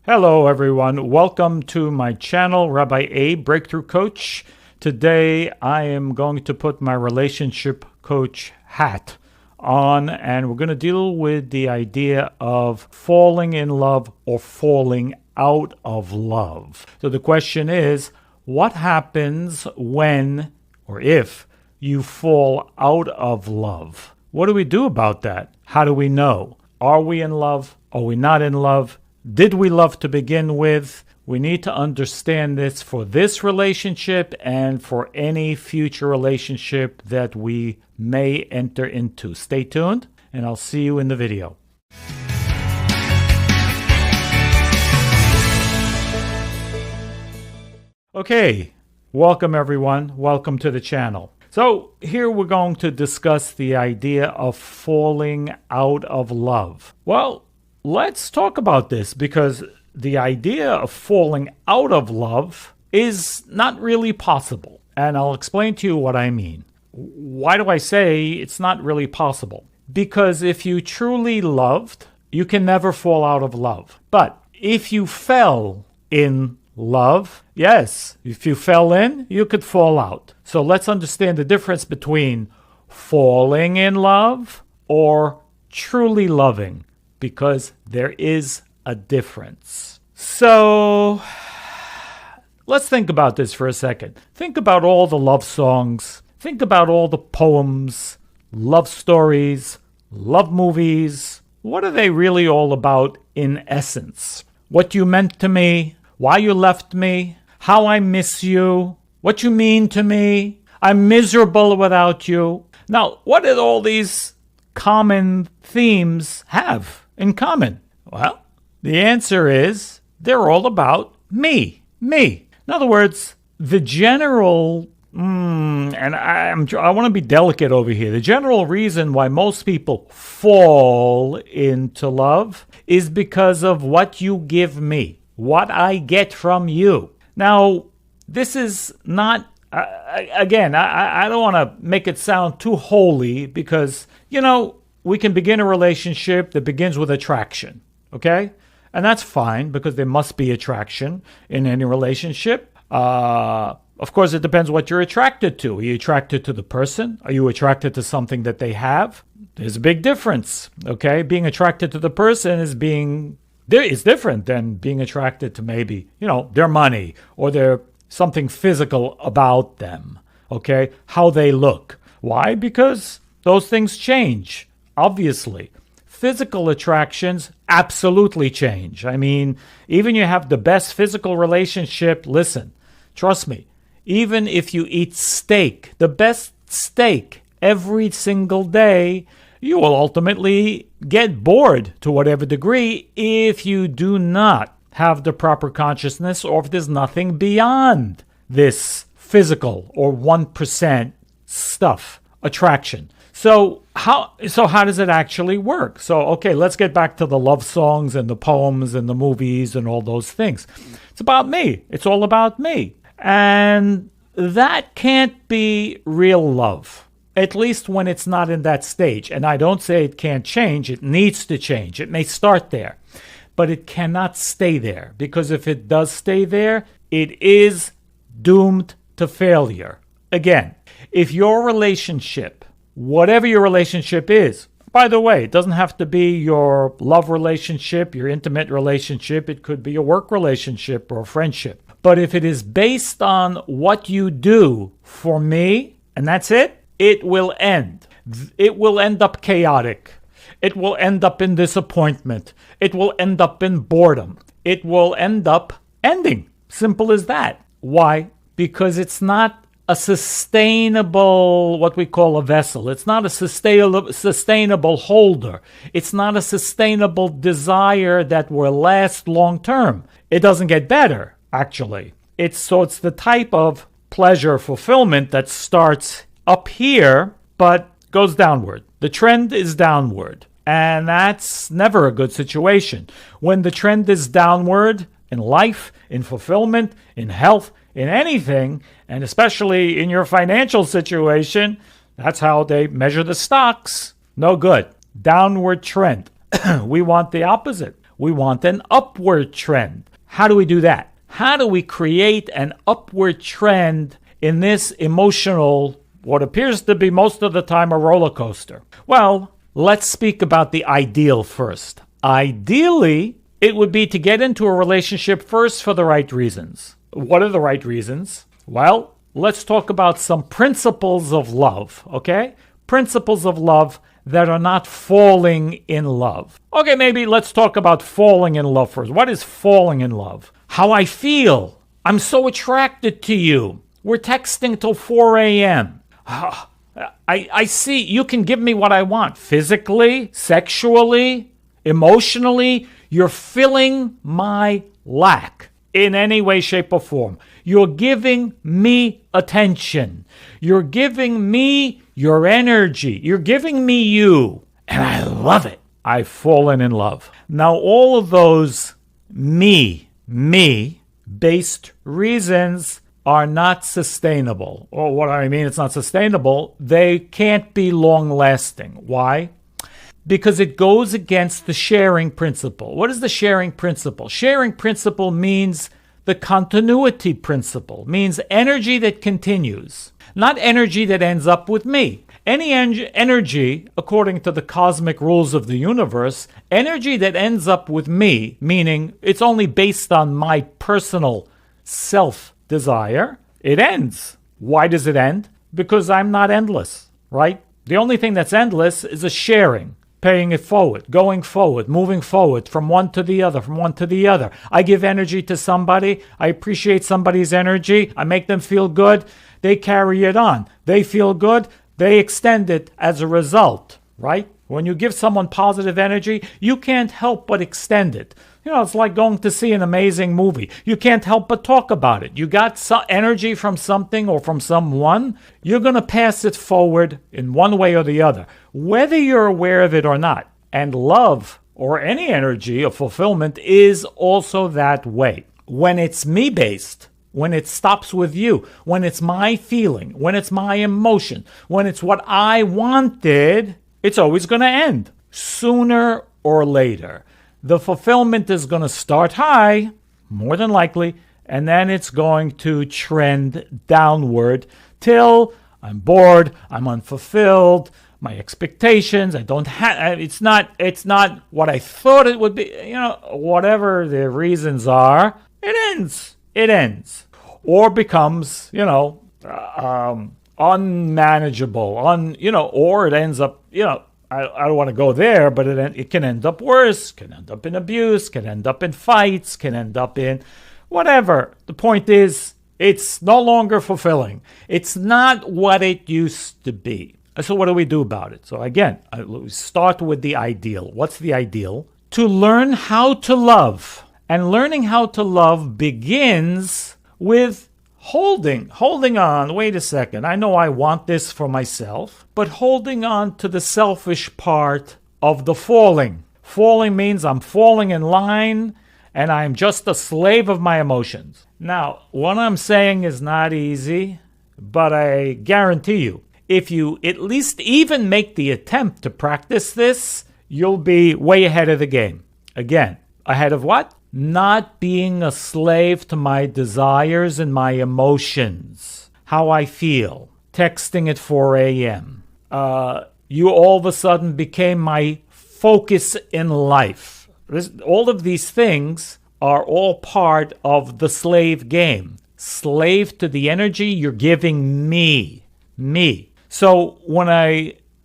Hello everyone, welcome to my channel, Rabbi A, Breakthrough Coach. Today I am going to put my relationship coach hat on and we're going to deal with the idea of falling in love or falling out of love. So the question is, what happens when or if you fall out of love? What do we do about that? How do we know? Are we in love? Are we not in love? Did we love to begin with? We need to understand this for this relationship and for any future relationship that we may enter into. Stay tuned, and I'll see you in the video. Okay, welcome everyone. Welcome to the channel. So here we're going to discuss the idea of falling out of love. Well, let's talk about this because the idea of falling out of love is not really possible. And I'll explain to you what I mean. Why do I say it's not really possible? Because if you truly loved, you can never fall out of love. But if you fell in love, yes, if you fell in, you could fall out. So let's understand the difference between falling in love or truly loving, because there is a difference. So let's think about this for a second. Think about all the love songs. Think about all the poems, love stories, love movies. What are they really all about in essence? What you meant to me, why you left me, how I miss you, what you mean to me, I'm miserable without you. Now, what did all these common themes have in common? Well, the answer is they're all about me. In other words, the general, and I want to be delicate over here, the general reason why most people fall into love is because of what you give me, what I get from you. Now, this is not, again, I don't want to make it sound too holy because, we can begin a relationship that begins with attraction, okay? And that's fine because there must be attraction in any relationship. Of course, it depends what you're attracted to. Are you attracted to the person? Are you attracted to something that they have? There's a big difference, okay? Being attracted to the person is different than being attracted to maybe, their money or their something physical about them, okay? How they look. Why? Because those things change. Obviously, physical attractions absolutely change. I mean, even you have the best physical relationship, listen, trust me, even if you eat steak, the best steak every single day, you will ultimately get bored to whatever degree if you do not have the proper consciousness or if there's nothing beyond this physical or 1% stuff, attraction. So how does it actually work? So, okay, let's get back to the love songs and the poems and the movies and all those things. It's about me. It's all about me. And that can't be real love, at least when it's not in that stage. And I don't say it can't change. It needs to change. It may start there, but it cannot stay there because if it does stay there, it is doomed to failure. Again, if your relationship, whatever your relationship is, by the way, it doesn't have to be your love relationship, your intimate relationship. It could be a work relationship or a friendship. But if it is based on what you do for me, and that's it, it will end. It will end up chaotic. It will end up in disappointment. It will end up in boredom. It will end up ending. Simple as that. Why? Because it's not a sustainable, what we call a vessel. It's not a sustainable holder. It's not a sustainable desire that will last long term. It doesn't get better, actually. It's the type of pleasure fulfillment that starts up here, but goes downward. The trend is downward. And that's never a good situation. When the trend is downward in life, in fulfillment, in health, in anything, and especially in your financial situation, that's how they measure the stocks. No good. Downward trend. We want the opposite. We want an upward trend. How do we do that? How do we create an upward trend in this emotional, what appears to be most of the time a roller coaster? Well, let's speak about the ideal first. Ideally, it would be to get into a relationship first for the right reasons. What are the right reasons? Well, let's talk about some principles of love, okay? Principles of love that are not falling in love. Okay, maybe let's talk about falling in love first. What is falling in love? How I feel. I'm so attracted to you. We're texting till 4 a.m. I see you can give me what I want. Physically, sexually, emotionally. You're filling my lack in any way, shape, or form. You're giving me attention. You're giving me your energy. You're giving me you. And I love it. I've fallen in love. Now, all of those me-based reasons are not sustainable. Or what I mean, it's not sustainable. They can't be long-lasting. Why? Because it goes against the sharing principle. What is the sharing principle? Sharing principle means the continuity principle, means energy that continues, not energy that ends up with me. Any energy, according to the cosmic rules of the universe, energy that ends up with me, meaning it's only based on my personal self-desire, it ends. Why does it end? Because I'm not endless, right? The only thing that's endless is a sharing. Paying it forward, going forward, moving forward from one to the other, from one to the other. I give energy to somebody. I appreciate somebody's energy. I make them feel good. They carry it on. They feel good. They extend it as a result, right? When you give someone positive energy, you can't help but extend it. You know, it's like going to see an amazing movie. You can't help but talk about it. You got energy from something or from someone, you're going to pass it forward in one way or the other, whether you're aware of it or not. And love, or any energy of fulfillment, is also that way. When it's me-based, when it stops with you, when it's my feeling, when it's my emotion, when it's what I wanted, it's always going to end, sooner or later. The fulfillment is going to start high, more than likely, and then it's going to trend downward till I'm bored, I'm unfulfilled, my expectations, I don't have, it's not what I thought it would be, whatever the reasons are, it ends. Or becomes, unmanageable, or it ends up, I don't want to go there, but it can end up worse, can end up in abuse, can end up in fights, can end up in whatever. The point is, it's no longer fulfilling. It's not what it used to be. So what do we do about it? So again, we start with the ideal. What's the ideal? To learn how to love. And learning how to love begins with holding on. Wait a second. I know I want this for myself, but holding on to the selfish part of the falling. Falling means I'm falling in line and I'm just a slave of my emotions. Now, what I'm saying is not easy, but I guarantee you, if you at least even make the attempt to practice this, you'll be way ahead of the game. Again, ahead of what? Not being a slave to my desires and my emotions. How I feel. Texting at 4 a.m. You all of a sudden became my focus in life. All of these things are all part of the slave game. Slave to the energy you're giving me. So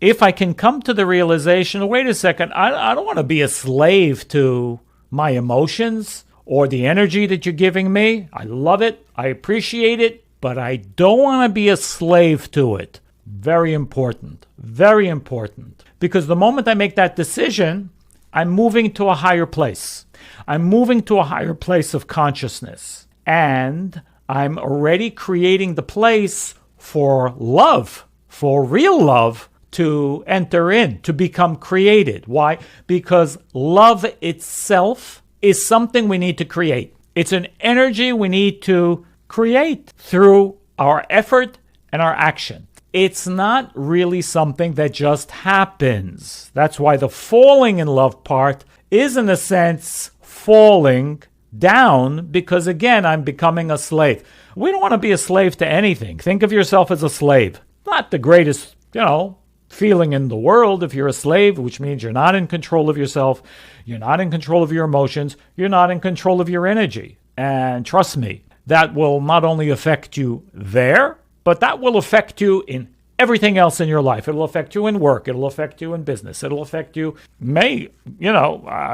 if I can come to the realization, wait a second, I don't want to be a slave to my emotions or the energy that you're giving me. I love it. I appreciate it, but I don't want to be a slave to it. Very important. Very important. Because the moment I make that decision, I'm moving to a higher place. I'm moving to a higher place of consciousness. And I'm already creating the place for love, for real love, to enter in, to become created. Why? Because love itself is something we need to create. It's an energy we need to create through our effort and our action. It's not really something that just happens. That's why the falling in love part is in a sense falling down because, again, I'm becoming a slave. We don't want to be a slave to anything. Think of yourself as a slave. Not the greatest, feeling in the world if you're a slave, which means you're not in control of yourself. You're not in control of your emotions. You're not in control of your energy. And trust me, that will not only affect you there, but that will affect you in everything else in your life. It'll affect you in work. It'll affect you in business. It'll affect you, I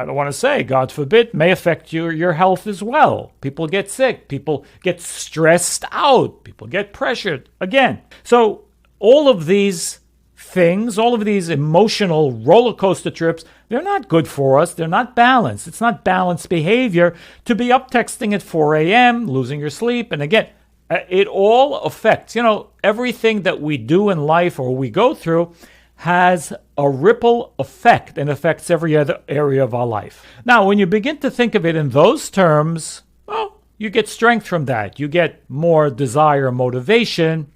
don't want to say, God forbid, may affect your health as well. People get sick. People get stressed out. People get pressured. Again, so all of these things, all of these emotional roller coaster trips, they're not good for us. They're not balanced. It's not balanced behavior to be up texting at 4 a.m., losing your sleep. And again, it all affects, everything that we do in life or we go through has a ripple effect and affects every other area of our life. Now, when you begin to think of it in those terms, well, you get strength from that. You get more desire, motivation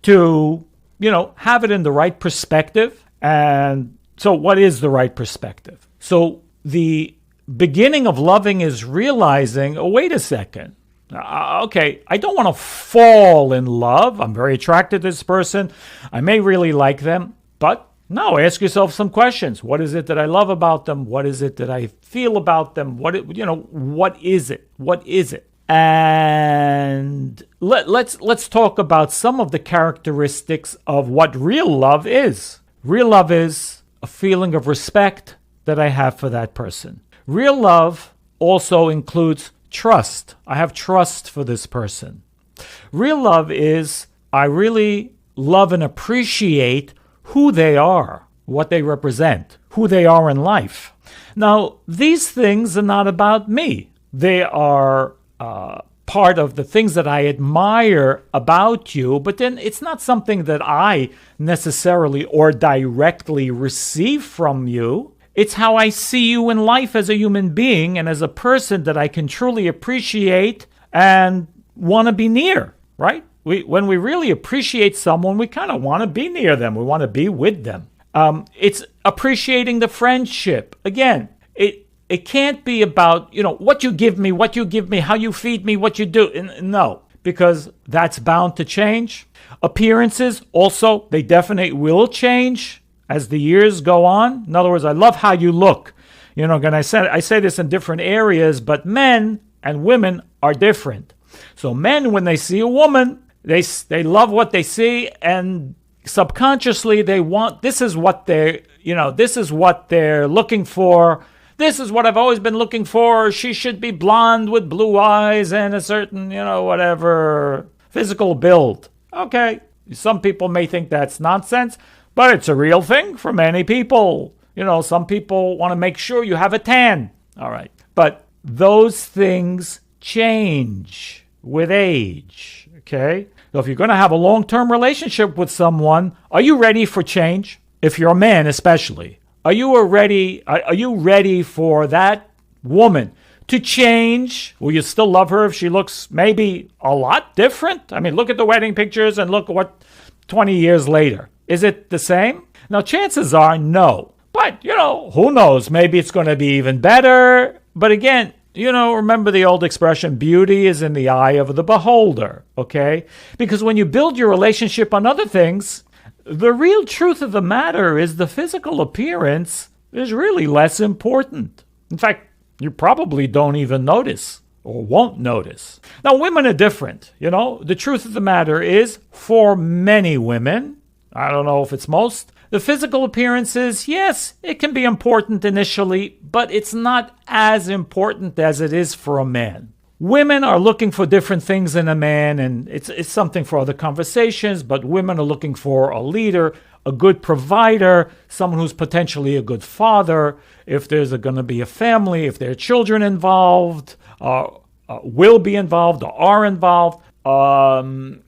to have it in the right perspective. And so what is the right perspective? So the beginning of loving is realizing, oh, wait a second. Okay, I don't want to fall in love. I'm very attracted to this person. I may really like them. But no, ask yourself some questions. What is it that I love about them? What is it that I feel about them? What is it? What is it? And let's talk about some of the characteristics of what real love is. Real love is a feeling of respect that I have for that person. Real love also includes trust. I have trust for this person. Real love is I really love and appreciate who they are, what they represent, who they are in life. Now, these things are not about me. They are part of the things that I admire about you, but then it's not something that I necessarily or directly receive from you. It's how I see you in life as a human being and as a person that I can truly appreciate and want to be near, right? When we really appreciate someone, we kind of want to be near them. We want to be with them. It's appreciating the friendship. Again, it can't be about, what you give me, how you feed me, what you do. No, because that's bound to change. Appearances, also, they definitely will change as the years go on. In other words, I love how you look. Again, I say this in different areas, but men and women are different. So men, when they see a woman, they love what they see, and subconsciously they want, this is what they're looking for. This is what I've always been looking for. She should be blonde with blue eyes and a certain, whatever physical build. Okay. Some people may think that's nonsense, but it's a real thing for many people. Some people want to make sure you have a tan. All right. But those things change with age. Okay. So if you're going to have a long-term relationship with someone, are you ready for change? If you're a man, especially. Are you ready for that woman to change? Will you still love her if she looks maybe a lot different? I mean, look at the wedding pictures and look at what 20 years later. Is it the same? Now, chances are no. But, who knows? Maybe it's going to be even better. But again, remember the old expression, beauty is in the eye of the beholder, okay? Because when you build your relationship on other things, the real truth of the matter is the physical appearance is really less important. In fact, you probably don't even notice or won't notice. Now, women are different. The truth of the matter is for many women, I don't know if it's most, the physical appearances, yes, it can be important initially, but it's not as important as it is for a man. Women are looking for different things in a man, and it's something for other conversations, but women are looking for a leader, a good provider, someone who's potentially a good father, if there's going to be a family, if there are children involved, will be involved or are involved, the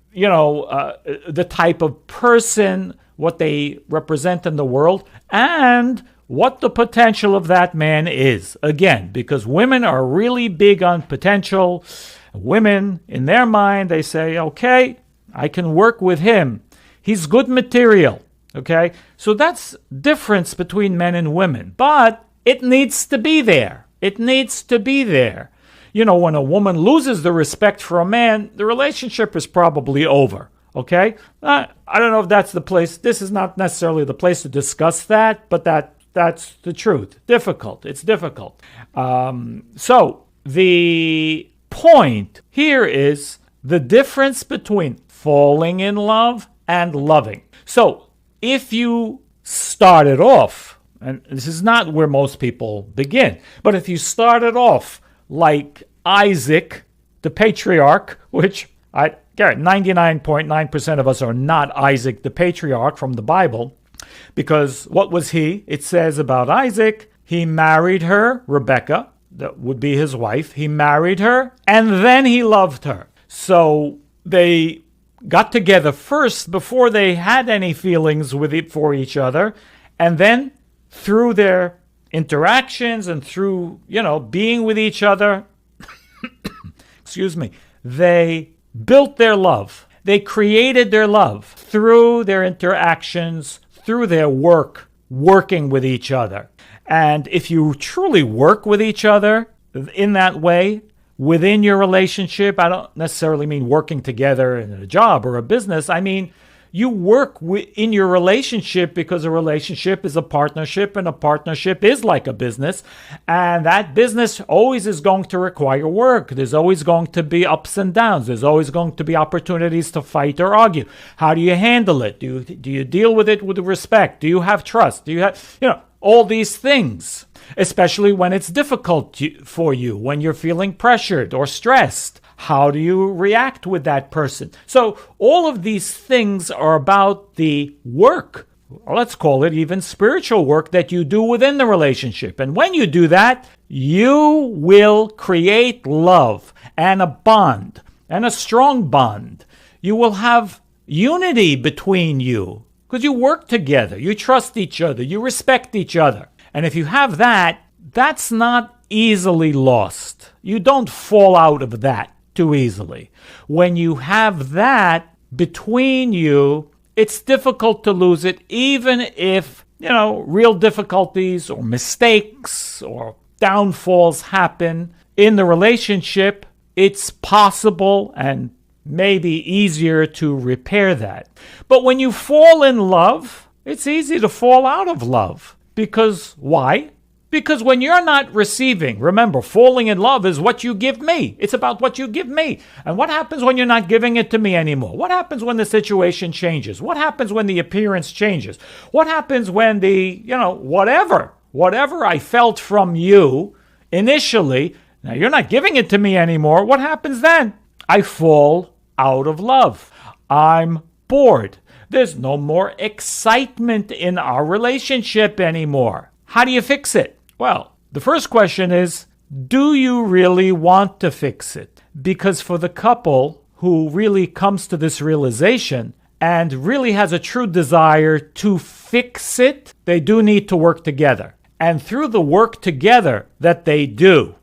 type of person, what they represent in the world, and what the potential of that man is. Again, because women are really big on potential. Women, in their mind, they say, okay, I can work with him. He's good material. Okay? So that's difference between men and women. But it needs to be there. It needs to be there. When a woman loses the respect for a man, the relationship is probably over. Okay? I don't know if that's the place. This is not necessarily the place to discuss that, but that's the truth. It's difficult. So the point here is the difference between falling in love and loving. So if you started off, and this is not where most people begin, but if you started off like Isaac, the patriarch, which 99.9% of us are not Isaac, the patriarch from the Bible, because what was he? It says about Isaac, he married her, Rebecca, that would be his wife. He married her, and then he loved her. So they got together first before they had any feelings for each other, and then through their interactions and through, being with each other, they built their love. They created their love through their interactions, through their working with each other. And if you truly work with each other in that way, within your relationship, I don't necessarily mean working together in a job or a business. I mean, you work in your relationship because a relationship is a partnership, and a partnership is like a business. And that business always is going to require work. There's always going to be ups and downs. There's always going to be opportunities to fight or argue. How do you handle it? Do you deal with it with respect? Do you have trust? Do you have, all these things, especially when it's difficult for you, when you're feeling pressured or stressed? How do you react with that person? So all of these things are about the work, let's call it even spiritual work, that you do within the relationship. And when you do that, you will create love and a bond, and a strong bond. You will have unity between you because you work together, you trust each other, you respect each other. And if you have that, that's not easily lost. You don't fall out of that too easily. When you have that between you, it's difficult to lose it, even if, real difficulties or mistakes or downfalls happen in the relationship. It's possible and maybe easier to repair that. But when you fall in love, it's easy to fall out of love. Because why? Because when you're not receiving, remember, falling in love is what you give me. It's about what you give me. And what happens when you're not giving it to me anymore? What happens when the situation changes? What happens when the appearance changes? What happens when the, whatever I felt from you initially, now you're not giving it to me anymore. What happens then? I fall out of love. I'm bored. There's no more excitement in our relationship anymore. How do you fix it? Well, the first question is, do you really want to fix it? Because for the couple who really comes to this realization and really has a true desire to fix it, they do need to work together. And through the work together that they do,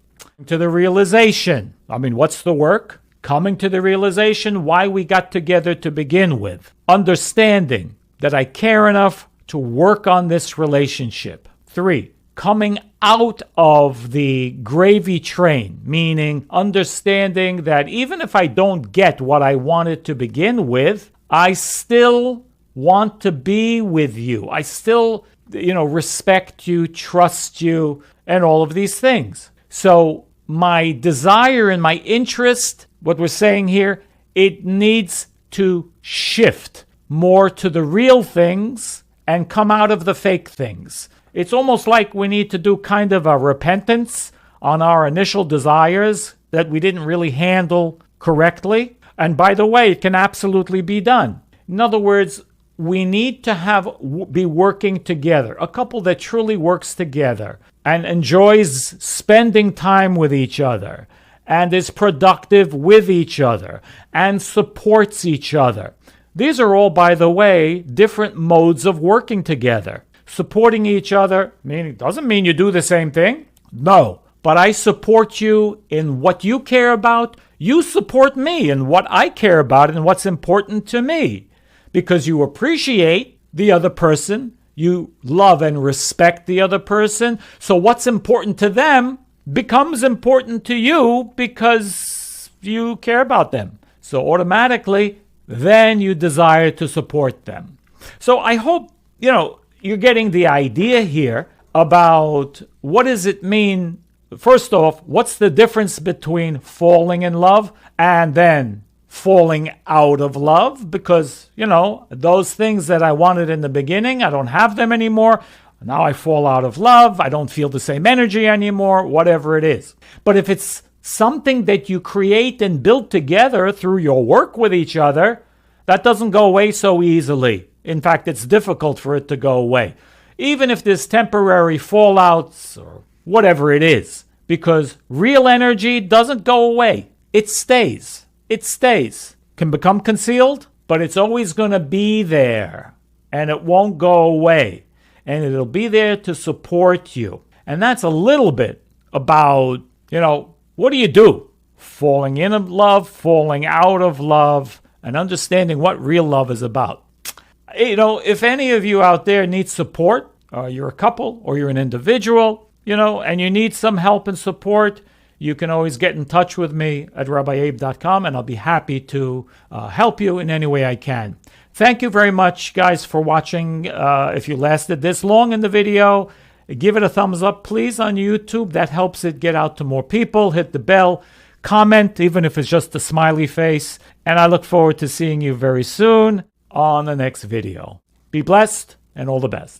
to the realization, what's the work? Coming to the realization why we got together to begin with. Understanding that I care enough to work on this relationship. 3, coming out of the gravy train, meaning understanding that even if I don't get what I wanted to begin with, I still want to be with you. I still, respect you, trust you, and all of these things. So my desire and my interest, what we're saying here, it needs to shift more to the real things and come out of the fake things. It's almost like we need to do kind of a repentance on our initial desires that we didn't really handle correctly. And by the way, it can absolutely be done. In other words, we need to be working together, a couple that truly works together and enjoys spending time with each other and is productive with each other and supports each other. These are all, by the way, different modes of working together. Supporting each other doesn't mean you do the same thing. No, but I support you in what you care about. You support me in what I care about and what's important to me. Because you appreciate the other person, You love and respect the other person. So what's important to them becomes important to you because you care about them. So automatically, then you desire to support them. So I hope, you're getting the idea here about what does it mean. First off, what's the difference between falling in love and then falling out of love? Because, those things that I wanted in the beginning, I don't have them anymore. Now I fall out of love. I don't feel the same energy anymore, whatever it is. But if it's something that you create and build together through your work with each other, that doesn't go away so easily. In fact, it's difficult for it to go away. Even if there's temporary fallouts or whatever it is, because real energy doesn't go away. It stays. It stays. Can become concealed, but it's always going to be there. And it won't go away. And it'll be there to support you. And that's a little bit about, what do you do? Falling in love, falling out of love, and understanding what real love is about. If any of you out there need support, you're a couple or you're an individual, and you need some help and support, you can always get in touch with me at rabbieabe.com, and I'll be happy to help you in any way I can. Thank you very much, guys, for watching. If you lasted this long in the video, give it a thumbs up, please, on YouTube. That helps it get out to more people. Hit the bell. Comment, even if it's just a smiley face. And I look forward to seeing you very soon on the next video. Be blessed and all the best.